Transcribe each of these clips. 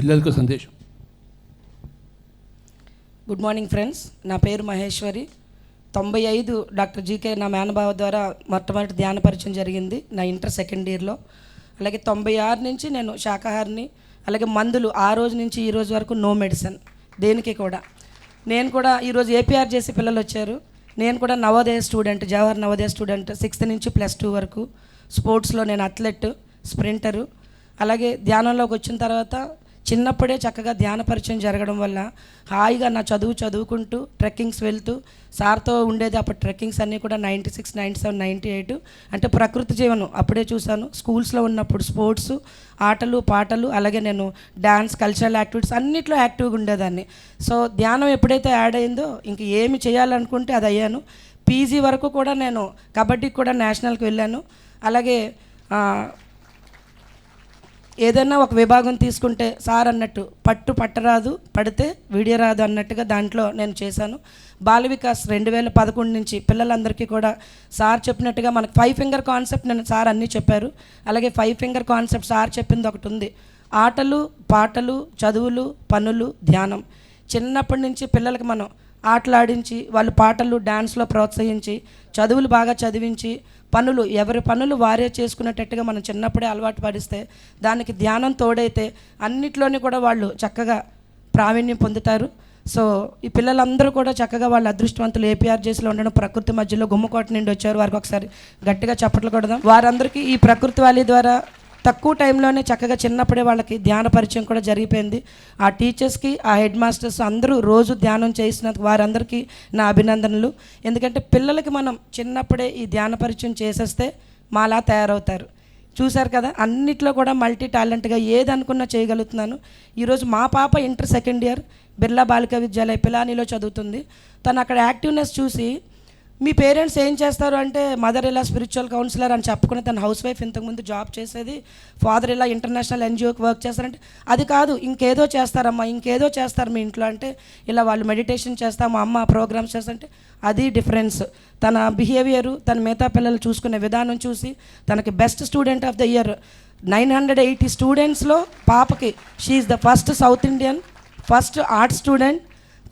పిల్లలకు సందేశం. Good morning friends, నా పేరు మహేశ్వరి. 95 డాక్టర్ జీకే నా మేనబావ ద్వారా మొట్టమొదటి ధ్యాన పరిచయం జరిగింది నా ఇంటర్ సెకండ్ ఇయర్లో. అలాగే 96 నుంచి నేను శాకాహారిని. అలాగే మందులు ఆ రోజు నుంచి ఈ రోజు వరకు నో మెడిసిన్ దేనికి కూడా. నేను కూడా ఈరోజు ఏపీఆర్ చేసి పిల్లలు వచ్చారు. నేను కూడా Navodaya student, Jawahar Navodaya student 6th నుంచి +2 వరకు. స్పోర్ట్స్లో నేను అథ్లెట్, స్ప్రింటరు. అలాగే ధ్యానంలోకి వచ్చిన తర్వాత చిన్నప్పుడే చక్కగా ధ్యాన పరిచయం జరగడం వల్ల హాయిగా నా చదువుకుంటూ ట్రెక్కింగ్స్ వెళ్తూ సార్తో ఉండేది. అప్పుడు ట్రెక్కింగ్స్ అన్నీ కూడా 96, 97, 98 అంటే ప్రకృతి జీవనం అప్పుడే చూశాను. స్కూల్స్లో ఉన్నప్పుడు స్పోర్ట్స్, ఆటలు పాటలు, అలాగే నేను డ్యాన్స్, కల్చరల్ యాక్టివిటీస్ అన్నిట్లో యాక్టివ్గా ఉండేదాన్ని. సో ధ్యానం ఎప్పుడైతే యాడ్ అయిందో ఇంక ఏమి చేయాలనుకుంటే అది అయ్యాను. పీజీ వరకు కూడా నేను కబడ్డీకి కూడా నేషనల్కి వెళ్ళాను. అలాగే ఏదైనా ఒక విభాగం తీసుకుంటే సార్ అన్నట్టు పట్టరాదు, పడితే విడియరాదు అన్నట్టుగా దాంట్లో నేను చేశాను. బాల వికాస్ 2011 నుంచి పిల్లలందరికీ కూడా సార్ చెప్పినట్టుగా మనకు 5 ఫింగర్ కాన్సెప్ట్ నేను సార్ అన్నీ చెప్పారు. అలాగే 5 ఫింగర్ కాన్సెప్ట్ సార్ చెప్పింది ఒకటి ఉంది, ఆటలు పాటలు చదువులు పనులు ధ్యానం. చిన్నప్పటి నుంచి పిల్లలకి మనం ఆటలాడించి వాళ్ళు పాటలు డ్యాన్స్లో ప్రోత్సహించి చదువులు బాగా చదివించి పనులు ఎవరి పనులు వారే చేసుకునేటట్టుగా మనం చిన్నప్పుడే అలవాటు పడిస్తే దానికి ధ్యానం తోడైతే అన్నిట్లోని కూడా వాళ్ళు చక్కగా ప్రావీణ్యం పొందుతారు. సో ఈ పిల్లలందరూ కూడా చక్కగా వాళ్ళ అదృష్టవంతులు ఏపీఆర్ జేసీలో ఉండడం, ప్రకృతి మధ్యలో గుమ్మకోట నుండి వచ్చారు. వారికి ఒకసారి గట్టిగా చప్పట్లు కొడదాం. వారందరికీ ఈ ప్రకృతి వ్యాలీ ద్వారా తక్కువ టైంలోనే చక్కగా చిన్నప్పుడే వాళ్ళకి ధ్యాన పరిచయం కూడా జరిగిపోయింది. ఆ టీచర్స్కి, ఆ హెడ్ మాస్టర్స్ అందరూ రోజు ధ్యానం చేసినందుకు వారందరికీ నా అభినందనలు. ఎందుకంటే పిల్లలకి మనం చిన్నప్పుడే ఈ ధ్యాన పరిచయం చేసేస్తే మాలా తయారవుతారు. చూశారు కదా, అన్నిట్లో కూడా మల్టీ టాలెంట్గా ఏది అనుకున్నా చేయగలుగుతున్నాను. ఈరోజు మా పాప inter second year Birla Balika Vidyalaya పిలానీలో చదువుతుంది. తను అక్కడ యాక్టివ్నెస్ చూసి మీ పేరెంట్స్ ఏం చేస్తారు అంటే మదర్ ఇలా స్పిరిచువల్ కౌన్సిలర్ అని చెప్పుకుని తన హౌస్ వైఫ్, ఇంతకుముందు జాబ్ చేసేది, ఫాదర్ ఇలా ఇంటర్నేషనల్ ఎన్జిఓకి వర్క్ చేస్తారంటే అది కాదు ఇంకేదో చేస్తారమ్మా, ఇంకేదో చేస్తారు మీ ఇంట్లో అంటే ఇలా వాళ్ళు మెడిటేషన్ చేస్తాం, మా అమ్మ ప్రోగ్రామ్స్ చేస్తారంటే అది డిఫరెన్స్. తన బిహేవియరు, తన మిగతా పిల్లలు చూసుకునే విధానం చూసి తనకి best student of the year 980 స్టూడెంట్స్లో పాపకి she is the first South Indian, first art student,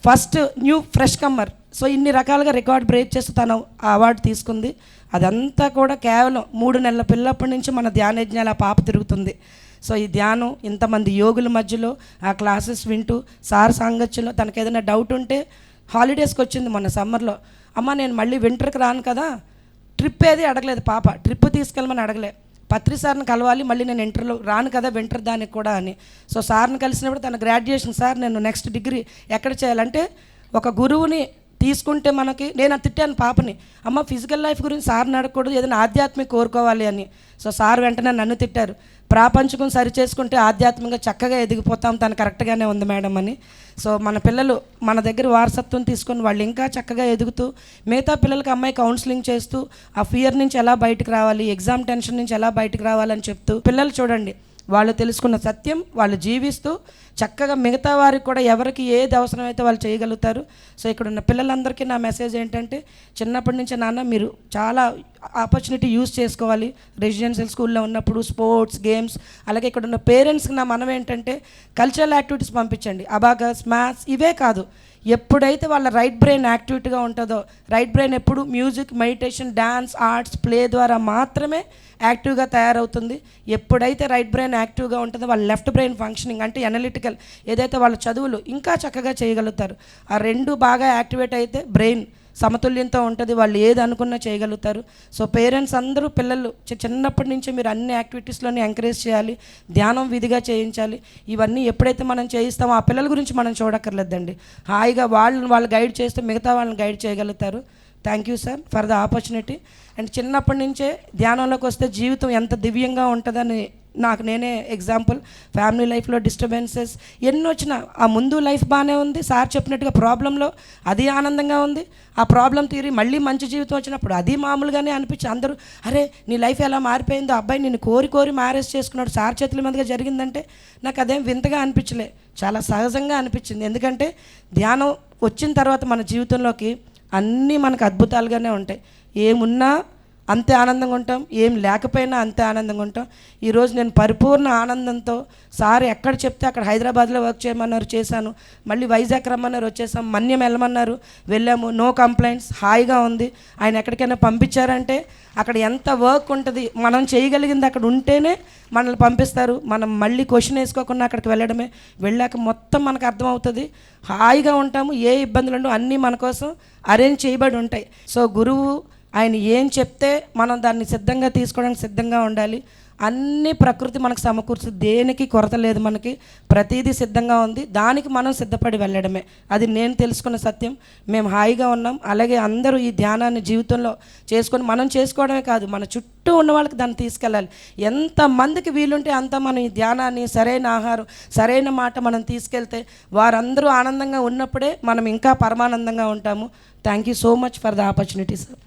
first new fresh comer. So ఇన్ని రకాలుగా రికార్డ్ బ్రేక్ చేస్తూ తను ఆ అవార్డు తీసుకుంది. అదంతా కూడా కేవలం 3 నెలల పిల్లప్పటి నుంచి మన ధ్యాన యజ్ఞాలు ఆ పాప తిరుగుతుంది. సో ఈ ధ్యానం ఇంతమంది యోగుల మధ్యలో ఆ క్లాసెస్ వింటూ సార్ సాంగత్యంలో తనకు ఏదైనా డౌట్ ఉంటే హాలిడేస్కి వచ్చింది మొన్న సమ్మర్లో, అమ్మ నేను మళ్ళీ వింటర్కి రాను కదా, ట్రిప్ ఏది అడగలేదు పాప, ట్రిప్ తీసుకెళ్ళమని అడగలే, పత్రి సార్ని కలవాలి మళ్ళీ నేను ఇంటర్లో రాను కదా వింటర్ దానికి కూడా అని. సో సార్ని కలిసినప్పుడు తన గ్రాడ్యుయేషన్, సార్ నేను నెక్స్ట్ డిగ్రీ ఎక్కడ చేయాలంటే ఒక గురువుని తీసుకుంటే మనకి, నేను తిట్టాను పాపని, అమ్మ ఫిజికల్ లైఫ్ గురించి సార్ని అడగకూడదు, ఏదైనా ఆధ్యాత్మిక కోరుకోవాలి అని. సో సార్ వెంటనే నన్ను తిట్టారు, ప్రాపంచకం సరి చేసుకుంటే ఆధ్యాత్మికంగా చక్కగా ఎదిగిపోతాం, తను కరెక్ట్గానే ఉంది మేడం అని. సో మన పిల్లలు మన దగ్గర వారసత్వం తీసుకొని వాళ్ళు ఇంకా చక్కగా ఎదుగుతూ మిగతా పిల్లలకి అమ్మాయి కౌన్సిలింగ్ చేస్తూ ఆ ఫియర్ నుంచి ఎలా బయటకు రావాలి, ఎగ్జామ్ టెన్షన్ నుంచి ఎలా బయటకు రావాలని చెప్తూ పిల్లలు చూడండి వాళ్ళు తెలుసుకున్న సత్యం వాళ్ళు జీవిస్తూ చక్కగా మిగతా వారికి కూడా ఎవరికి ఏది అవసరమైతే వాళ్ళు చేయగలుగుతారు. సో ఇక్కడ ఉన్న పిల్లలందరికీ నా మెసేజ్ ఏంటంటే చిన్నప్పటి నుంచి నాన్న మీరు చాలా ఆపర్చునిటీ యూజ్ చేసుకోవాలి. రెసిడెన్షియల్ స్కూల్లో ఉన్నప్పుడు స్పోర్ట్స్, గేమ్స్, అలాగే ఇక్కడ ఉన్న పేరెంట్స్కి నా మనం ఏంటంటే కల్చరల్ యాక్టివిటీస్ పంపించండి. అబాకస్, మ్యాథ్స్ ఇవే కాదు, ఎప్పుడైతే వాళ్ళ రైట్ బ్రెయిన్ యాక్టివిటీగా ఉంటుందో, రైట్ బ్రెయిన్ ఎప్పుడు music, meditation, dance, arts, play ద్వారా మాత్రమే యాక్టివ్గా తయారవుతుంది. ఎప్పుడైతే రైట్ బ్రెయిన్ యాక్టివ్గా ఉంటుందో వాళ్ళ లెఫ్ట్ బ్రెయిన్ ఫంక్షనింగ్ అంటే ఎనలిటికల్ ఏదైతే వాళ్ళ చదువులు ఇంకా చక్కగా చేయగలుగుతారు. ఆ రెండు బాగా యాక్టివేట్ అయితే బ్రెయిన్ సమతుల్యంతో ఉంటుంది, వాళ్ళు ఏది అనుకున్నా చేయగలుగుతారు. సో పేరెంట్స్ అందరూ పిల్లలు చిన్నప్పటి నుంచి మీరు అన్ని యాక్టివిటీస్లోని ఎంకరేజ్ చేయాలి, ధ్యానం విధిగా చేయించాలి. ఇవన్నీ ఎప్పుడైతే మనం చేయిస్తామో ఆ పిల్లల గురించి మనం చూడక్కర్లేదండి, హాయిగా వాళ్ళు గైడ్ చేస్తే మిగతా వాళ్ళని గైడ్ చేయగలుగుతారు. Thank you sir for the opportunity. And చిన్నప్పటి నుంచే ధ్యానంలోకి వస్తే జీవితం ఎంత దివ్యంగా ఉంటుందని నాకు నేనే ఎగ్జాంపుల్. ఫ్యామిలీ లైఫ్లో డిస్టర్బెన్సెస్ ఎన్ని వచ్చినా ఆ ముందు లైఫ్ బాగానే ఉంది, సార్ చెప్పినట్టుగా ప్రాబ్లంలో అది ఆనందంగా ఉంది, ఆ ప్రాబ్లం తీరి మళ్ళీ మంచి జీవితం వచ్చినప్పుడు అది మామూలుగానే అనిపించి అందరూ అరే నీ లైఫ్ ఎలా మారిపోయిందో, అబ్బాయి నేను కోరి మ్యారేజ్ చేసుకున్నాడు సార్ చేతుల మీదుగా జరిగిందంటే నాకు అదేం వింతగా అనిపించలే, చాలా సహజంగా అనిపించింది. ఎందుకంటే ధ్యానం వచ్చిన తర్వాత మన జీవితంలోకి అన్నీ మనకు అద్భుతాలుగానే ఉంటాయి. ఏమున్నా అంతే ఆనందంగా ఉంటాం, ఏం లేకపోయినా అంతే ఆనందంగా ఉంటాం. ఈరోజు నేను పరిపూర్ణ ఆనందంతో సార్ ఎక్కడ చెప్తే అక్కడ హైదరాబాద్లో వర్క్ చేయమన్నారు, చేశాను. మళ్ళీ వైజాగ్ రమ్మన్నారు, వచ్చేసాం. మన్యం వెళ్ళమన్నారు, వెళ్ళాము. నో కంప్లైంట్స్, హాయిగా ఉంది. ఆయన ఎక్కడికైనా పంపించారంటే అక్కడ ఎంత వర్క్ ఉంటుంది, మనం చేయగలిగింది అక్కడ ఉంటేనే మనల్ని పంపిస్తారు. మనం మళ్ళీ క్వశ్చన్ వేసుకోకుండా అక్కడికి వెళ్ళడమే. వెళ్ళాక మొత్తం మనకు అర్థమవుతుంది, హాయిగా ఉంటాము. ఏ ఇబ్బందులు ఉండవు, అన్నీ మన కోసం అరేంజ్ చేయబడి ఉంటాయి. సో గురువు ఆయన ఏం చెప్తే మనం దాన్ని సిద్ధంగా తీసుకోవడానికి సిద్ధంగా ఉండాలి. అన్ని ప్రకృతి మనకు సమకూర్చు, దేనికి కొరత లేదు, మనకి ప్రతిదీ సిద్ధంగా ఉంది. దానికి మనం సిద్ధపడి వెళ్ళడమే. అది నేను తెలుసుకున్న సత్యం. మేము హాయిగా ఉన్నాం. అలాగే అందరూ ఈ ధ్యానాన్ని జీవితంలో చేసుకొని, మనం చేసుకోవడమే కాదు, మన చుట్టూ ఉన్న వాళ్ళకి దాన్ని తీసుకెళ్ళాలి. ఎంతమందికి వీలుంటే అంత మనం ఈ ధ్యానాన్ని, సరైన ఆహారం, సరైన మాట మనం తీసుకెళ్తే వారందరూ ఆనందంగా ఉన్నప్పుడే మనం ఇంకా పరమానందంగా ఉంటాము. Thank you so much for the opportunity sir.